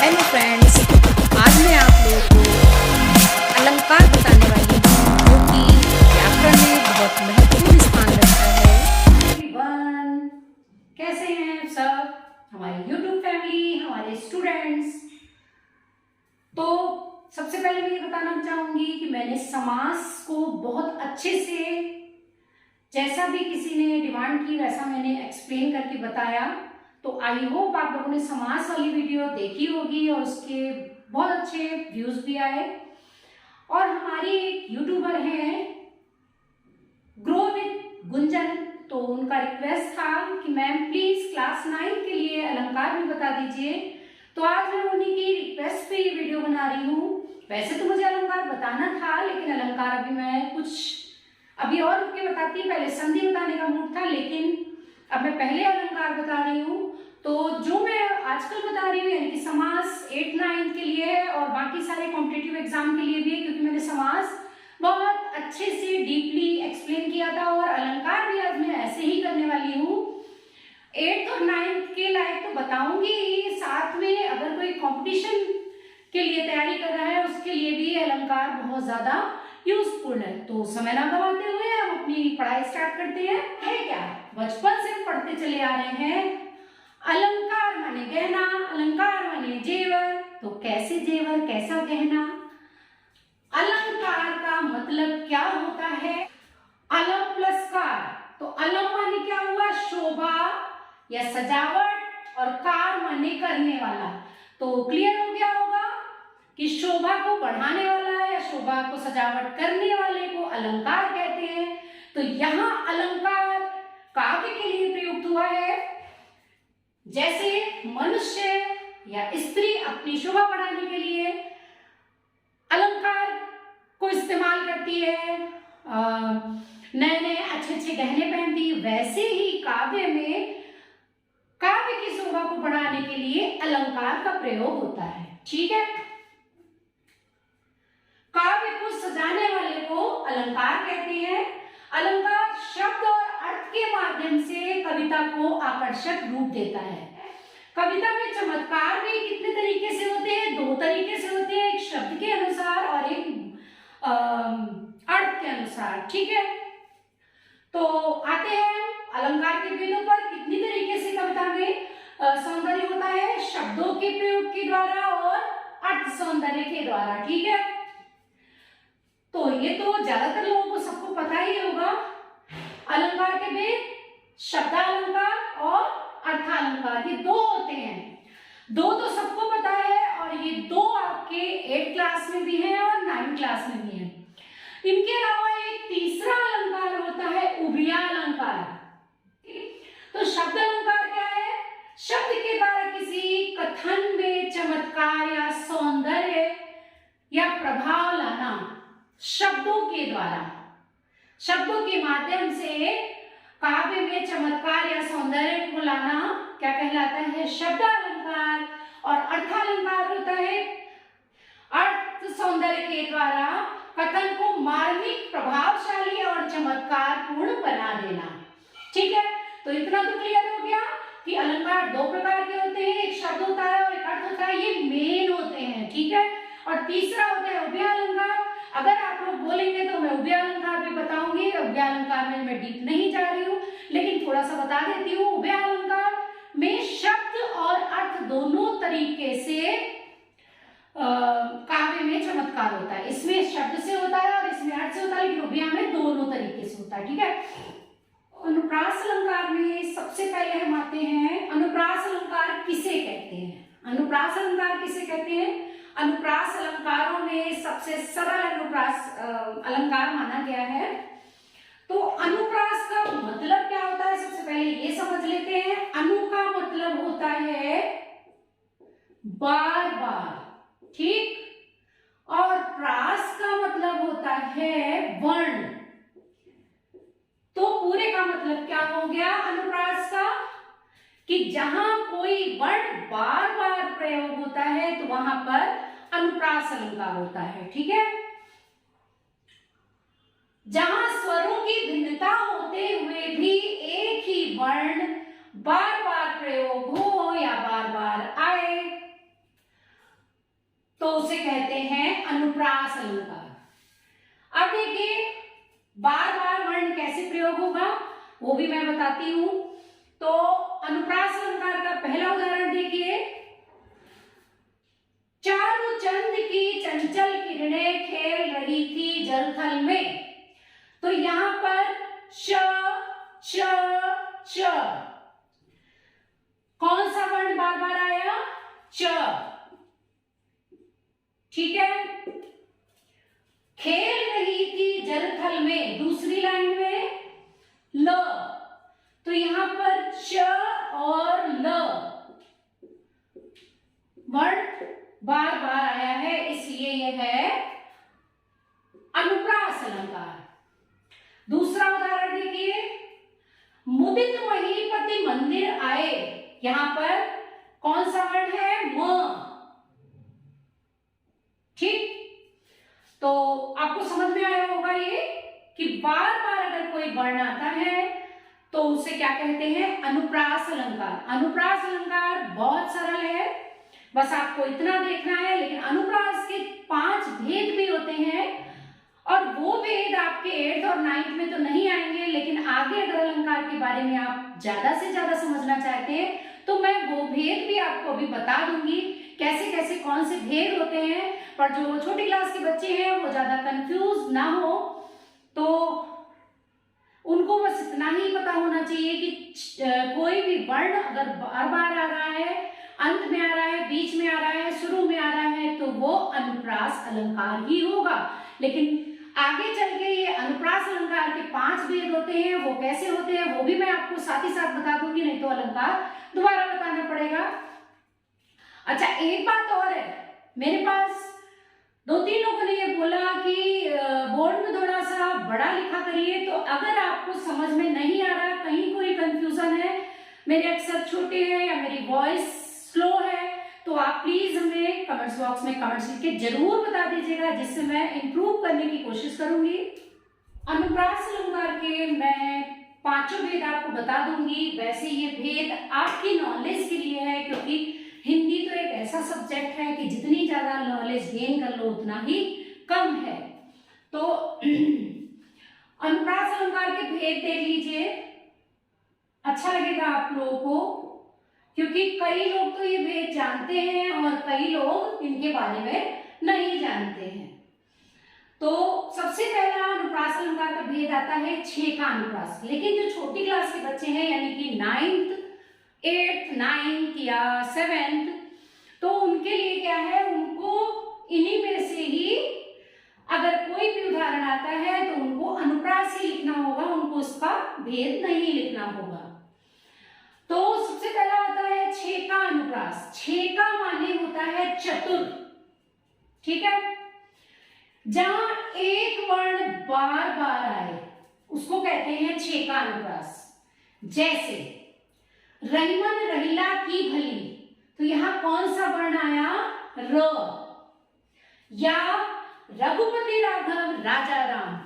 Hello friends, आज मैं आप लोगों को अलंकार बताने वाली हूँ जो कि व्याकरण में बहुत महत्वपूर्ण स्थान रखता है। एवरीवन, कैसे हैं सब हमारी YouTube फैमिली, हमारे स्टूडेंट्स। तो सबसे पहले मैं ये बताना चाहूंगी कि मैंने समास को बहुत अच्छे से, जैसा भी किसी ने डिमांड की वैसा मैंने एक्सप्लेन करके बताया। तो आई होप आप लोगों ने समास वाली वीडियो देखी होगी और उसके बहुत अच्छे व्यूज भी आए। और हमारी एक यूट्यूबर हैं ग्रो विद गुंजन, तो उनका रिक्वेस्ट था कि मैम प्लीज क्लास 9 के लिए अलंकार भी बता दीजिए। तो आज मैं उन्हीं की रिक्वेस्ट पे ये वीडियो बना रही हूँ। वैसे तो मुझे अलंकार बताना था, लेकिन अलंकार अभी और रुक के बताती, पहले संधि बताने का मूड था, लेकिन अब मैं पहले अलंकार बता रही हूँ। तो जो मैं आजकल बता रही हूँ यानी कि समास 8, 9 के लिए है और बाकी सारे कॉम्पिटिटिव एग्जाम के लिए भी है, क्योंकि मैंने समास बहुत अच्छे से डीपली एक्सप्लेन किया था। और अलंकार भी आज मैं ऐसे ही करने वाली हूँ। 8th और 9th के लायक तो बताऊंगी ही, साथ में अगर कोई कंपटीशन के लिए तैयारी कर रहा है उसके लिए भी अलंकार बहुत ज्यादा यूजफुल है। तो समय ना गवाते हुए हम अपनी पढ़ाई स्टार्ट करते हैं। है क्या, बचपन से पढ़ते चले आ रहे हैं। अलंकार माने गहना, अलंकार माने जेवर। तो कैसे जेवर, कैसा गहना? अलंकार का मतलब क्या होता है? अलम प्लस कार। तो अलम माने क्या हुआ? शोभा या सजावट, और कार माने करने वाला। तो क्लियर हो गया होगा कि शोभा को बढ़ाने वाला या शोभा को सजावट करने वाले को अलंकार कहते हैं। तो यहाँ अलंकार काव्य के लिए प्रयुक्त हुआ है। जैसे मनुष्य या स्त्री अपनी शोभा बढ़ाने के लिए अलंकार को इस्तेमाल करती है, नए नए अच्छे अच्छे गहने पहनती, वैसे ही काव्य में काव्य की शोभा को बढ़ाने के लिए अलंकार का प्रयोग होता है। ठीक है, काव्य को सजाने वाले को अलंकार कहते हैं। अलंकार शब्द और अर्थ के माध्यम से कविता को आकर्षक रूप देता है। कविता में चमत्कार भी कितने तरीके से होते हैं? 2 तरीके से होते हैं, एक शब्द के अनुसार और एक अर्थ के अनुसार। ठीक है, तो आते हैं अलंकार के भेदों पर। कितनी तरीके से कविता में सौंदर्य होता है? शब्दों के प्रयोग के द्वारा और अर्थ सौंदर्य के द्वारा। ठीक है, तो ये तो ज्यादातर लोगों को सबको पता ही होगा। अलंकार के भेद शब्दालंकार और अर्थालंकार, ये 2 होते हैं। 2 तो सबको पता है और ये 2 आपके 8th क्लास में भी हैं और 9th क्लास में भी हैं। इनके अलावा एक तीसरा अलंकार होता है उभयालंकार। तो शब्द अलंकार क्या है? शब्द के द्वारा किसी कथन में चमत्कार या सौंदर्य या प्रभाव लाना। शब्दों के द्वारा, शब्दों के माध्यम से काव्य में चमत्कार या सौंदर्य को लाना क्या कहलाता है? शब्दालंकार। और अर्थालंकार होता है अर्थ सौंदर्य के द्वारा कथन को मार्मिक, प्रभावशाली और चमत्कार पूर्ण बना देना। ठीक है, तो इतना तो क्लियर हो गया कि अलंकार 2 प्रकार के होते हैं, एक शब्द होता है और एक अर्थ होता है। ये मेन होते हैं। ठीक है, और तीसरा होता है उभयालंकार। अगर आप लोग बोलेंगे तो मैं उभयालंकार भी बताऊंगी। उभयालंकार में मैं डीप नहीं जा रही हूँ, लेकिन थोड़ा सा बता देती हूँ। उभयालंकार में शब्द और अर्थ दोनों तरीके से काव्य में चमत्कार होता है। इसमें शब्द से होता है और इसमें अर्थ से होता है, लेकिन उभया में दोनों तरीके से होता है। ठीक है, अनुप्रास अलंकार में सबसे पहले हम आते हैं। अनुप्रास अलंकार किसे कहते हैं? अनुप्रास अलंकार किसे कहते हैं? अनुप्रास अलंकारों में सबसे सरल अनुप्रास अलंकार माना गया है। तो अनुप्रास का मतलब क्या होता है, सबसे पहले ये समझ लेते हैं। अनु का मतलब होता है बार बार, ठीक, और प्रास का मतलब होता है वर्ण। तो पूरे का मतलब क्या हो गया अनुप्रास का? कि जहां कोई वर्ण बार बार प्रयोग होता है तो वहां पर अनुप्रास अलंकार होता है। ठीक है, जहां स्वरों की भिन्नता होते हुए भी एक ही वर्ण बार बार प्रयोग हो या बार बार आए, तो उसे कहते हैं अनुप्रास अलंकार। अब देखिए बार बार वर्ण कैसे प्रयोग होगा वो भी मैं बताती हूं। तो अनुप्रास अलंकार का पहला उदाहरण देखिए, चारों चंद की चंचल किरणें खेल रही थी जल थल में। तो यहां पर श च च कौन सा वर्ण बार बार आया? च। ठीक है, खेल रही थी जल थल में। दूसरी लाइन में ल, तो यहां पर च और ल वर्ण बार बार आया है, इसलिए यह है अनुप्रास अलंकार। दूसरा उदाहरण देखिए, मुदित महीपति मंदिर आए। यहां पर कौन सा वर्ण है? म। ठीक, तो आपको समझ में आया होगा ये कि बार बार अगर कोई वर्ण आता है तो उसे क्या कहते हैं? अनुप्रास अलंकार। अनुप्रास अलंकार बहुत सरल है, बस आपको इतना देखना है। लेकिन अनुप्रास के 5 भेद भी होते हैं और वो भेद आपके 8th और 9th में तो नहीं आएंगे, लेकिन आगे अगर अलंकार के बारे में आप ज्यादा से ज्यादा समझना चाहते हैं तो मैं वो भेद भी आपको अभी बता दूंगी, कैसे कैसे कौन से भेद होते हैं। पर जो छोटी क्लास के बच्चे हैं वो ज्यादा कंफ्यूज ना हो, तो उनको बस इतना ही पता होना चाहिए कि कोई भी वर्ण अगर बार बार आ रहा है, अंत में आ रहा है, बीच में आ रहा है, शुरू में आ रहा है, तो वो अनुप्रास अलंकार ही होगा। लेकिन आगे चल के ये अनुप्रास अलंकार के 5 भेद होते हैं, वो कैसे होते हैं वो भी मैं आपको साथ ही साथ बता दूंगी, नहीं तो अलंकार दोबारा बताना पड़ेगा। अच्छा, एक बात और है, मेरे पास 2-3 लोगों ने ये बोला कि बोर्ड में थोड़ा सा बड़ा लिखा करिए। तो अगर आपको समझ में नहीं आ रहा, कहीं कोई कंफ्यूजन है, मेरे अक्षर छोटे हैं या मेरी वॉइस स्लो है, तो आप प्लीज हमें कमेंट्स बॉक्स में कमेंट्स लिख के जरूर बता दीजिएगा, जिससे मैं इंप्रूव करने की कोशिश करूंगी। अनुप्रास अलंकार के मैं 5 भेद आपको बता दूंगी। वैसे ये भेद आपकी नॉलेज के लिए है, क्योंकि हिंदी तो एक ऐसा सब्जेक्ट है कि जितनी ज्यादा नॉलेज गेन कर लो उतना ही कम है। तो अनुप्रास अलंकार के भेद देख लीजिए, अच्छा लगेगा आप लोगों को, क्योंकि कई लोग तो ये भेद जानते हैं और कई लोग इनके बारे में नहीं जानते हैं। तो सबसे पहला अनुप्रास अलंकार का भेद आता है 6 का अनुप्रास। लेकिन जो छोटी क्लास के बच्चे हैं, यानी कि 9th 8th 9th या 7th, तो उनके लिए क्या है, उनको इन्हीं में से ही अगर कोई भी उदाहरण आता है तो उनको अनुप्रास ही लिखना होगा, उनको उसका भेद नहीं लिखना होगा। तो सबसे पहला आता है 6 का अनुप्रास। 6 का माने होता है चतुर। ठीक है, जहां एक वर्ण बार बार आए उसको कहते हैं 6 का अनुप्रास। जैसे रहीमन रहीला की भली, तो यहां कौन सा वर्ण आया? र। या रघुपति राघव राजा राम।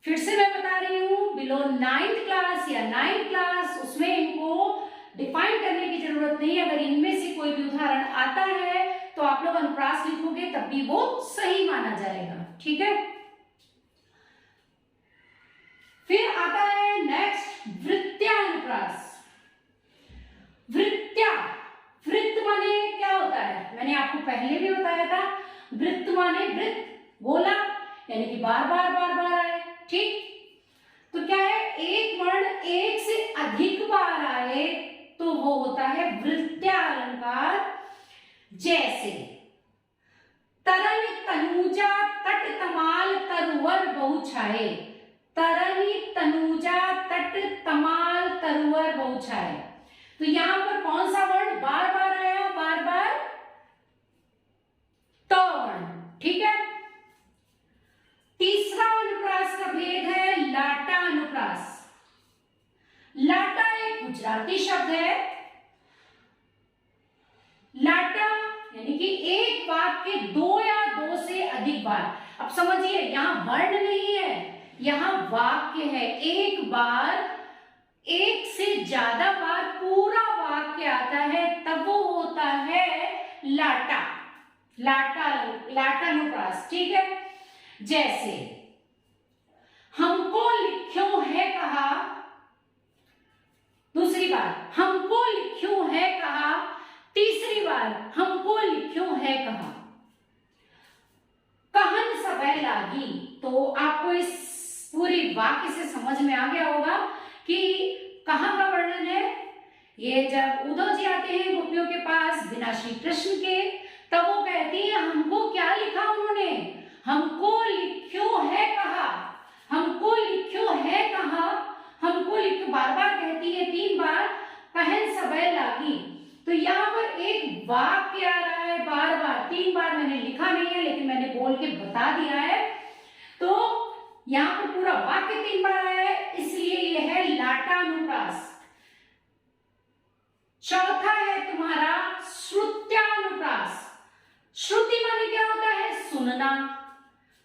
फिर से मैं बता रही हूं, बिलो 9th क्लास या 9th क्लास, उसमें इनको डिफाइन करने की जरूरत नहीं है। अगर इनमें से कोई भी उदाहरण आता है तो आप लोग अनुप्रास लिखोगे तब भी वो सही माना जाएगा। ठीक है, फिर आता है नेक्स्ट वृत्त्यानुप्रास। वृत्त्या, वृत्त माने क्या होता है? मैंने आपको पहले भी बताया था, वृत्त माने वृत्त, गोला, यानी कि बार बार बार बार आए। ठीक, तो क्या है, एक वर्ण एक से अधिक बार आए तो वो होता है वृत्त्यालंकार। जैसे तरन तनुजा तट तमाल तरुवर बहु छाए। तरनी तनुजा तट तमाल तरुवर बहु छाए, तो यहां पर कौन सा वर्ण बार बार आया? बार बार त वर्ण। ठीक है, तीसरा अनुप्रास का भेद है लाटा अनुप्रास। लाटा एक गुजराती शब्द है। लाटा यानी कि एक वाक्य 2 या 2 से अधिक बार। अब समझिए, यहां वर्ण नहीं है, यहां वाक्य है। एक बार, एक से ज्यादा बार पूरा वाक्य आता है तब वो होता है लाटा। लाटानुप्रास, ठीक है। जैसे हमको लिख्यो है कहा, दूसरी बार हमको लिख्यो है कहा, तीसरी बार हमको लिख्यो है कहा। कहन सबे लागी, तो आपको इस पूरी वाक्य से समझ में आ गया होगा कि कहाँ का वर्णन है। ये जब उद्धव जी आते हैं गोपियों के पास बिना श्री कृष्ण के, तब वो कहती है हमको क्या लिखा उन्होंने, हमको लिख्यो है कहा, हमको लिख्यो है कहा, हमको लिख, बार बार कहती है, 3 बार, कहन सबे लागी। तो यहाँ पर एक वाक्य आ रहा है बार बार, 3 बार मैंने लिखा नहीं है लेकिन मैंने बोल के बता दिया है। तो यहाँ पर पूरा वाक्य 3 बार आया है, इसलिए यह है लाटानुप्रास। चौथा है तुम्हारा श्रुत्यानुप्रास। श्रुति माने क्या होता है, सुनना।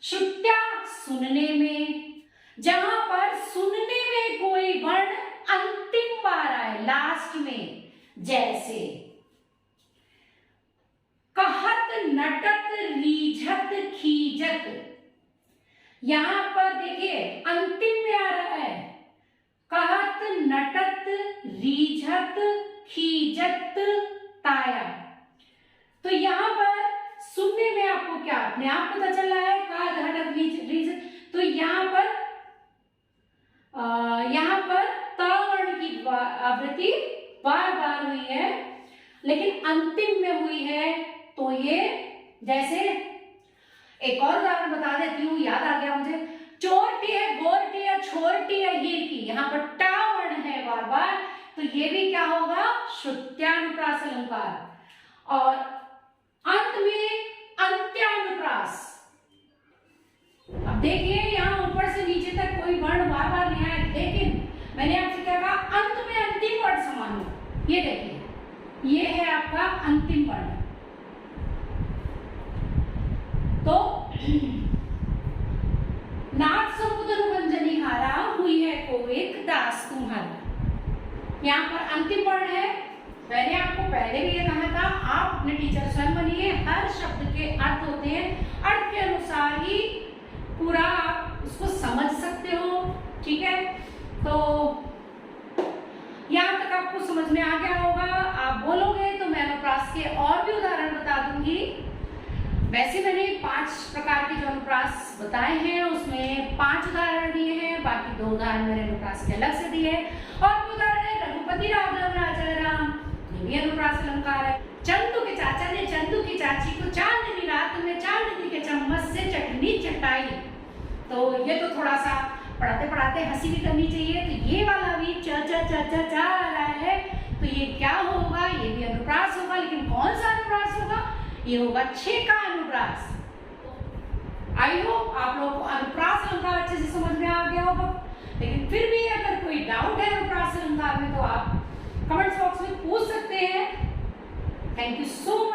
श्रुत्या सुनने में, जहां पर सुनने में कोई वर्ण अंतिम बार आए, लास्ट में। जैसे कहत नटत रीझत खीजत, यहां पर देखिए अंतिम में आ रहा है, कहत नटत रीझत खीजत ताया। तो यहां पर सुनने में आपको क्या अपने आप पता चल रहा है, कहत नटत रीझत, तो यहाँ पर त वर्ण की आवृत्ति बार बार हुई है, लेकिन अंतिम में हुई है। तो ये जैसे एक और उदाहरण बता देती हूँ, याद आ गया मुझे। चोरटी है, गोरटी है, छोरटी है, हीर की, यहाँ पर टा वर्ण है बार बार, तो ये भी क्या होगा, श्रुत्यानुप्रास अलंकार। और अंत में अंत्यानुप्रास। अब देखिए यहाँ ऊपर से नीचे तक कोई वर्ण बार बार नहीं आया, लेकिन मैंने आपसे क्या कहा, अंत में अंतिम वर्ण समान हो। ये देखिए, ये है आपका अंतिम वर्ण। तो नाथ समुद्र भंजनी हारा, हुई है कोविक दास तुम्हारा। यहाँ पर अंतिम वर्ण है। मैंने आपको पहले भी ये कहा था, आप अपने टीचर स्वयं बनिए, हर शब्द के अर्थ होते हैं, अर्थ के अनुसार ही पूरा आप उसको समझ सकते हो, ठीक है। तो यहाँ तक आपको समझ में आ गया होगा। आप बोलोगे तो मैं अनुप्रास के और भी उदाहरण बता दूंगी। वैसे मैंने 5 प्रकार के जो अनुप्रास बताए हैं, उसमें 5 उदाहरण दिए हैं, बाकी 2 उदाहरण मैंने अनुप्रास के अलग से दिए। और उदाहरण है रघुपति राघव राजा राम, ये भी अनुप्रास अलंकार है। चंदू के चाचा ने चंदू की चाची को चांदनी रात में चांदनी के चम्मच से चटनी चटाई। तो ये तो थोड़ा सा पढ़ाते पढ़ाते हंसी भी करनी चाहिए। तो ये वाला भी च च च च च आ रहा है, तो ये क्या होगा, ये भी अनुप्रास होगा, लेकिन कौन सा अनुप्रास होगा, ये होगा 6 का अनुप्रास। आई होप आप लोगों को अनुप्रास अलंकार अच्छे से समझ में आ गया होगा। लेकिन फिर भी अगर कोई डाउट है अनुप्रास अलंकार में, तो आप कमेंट्स बॉक्स में पूछ सकते हैं। Thank you so much.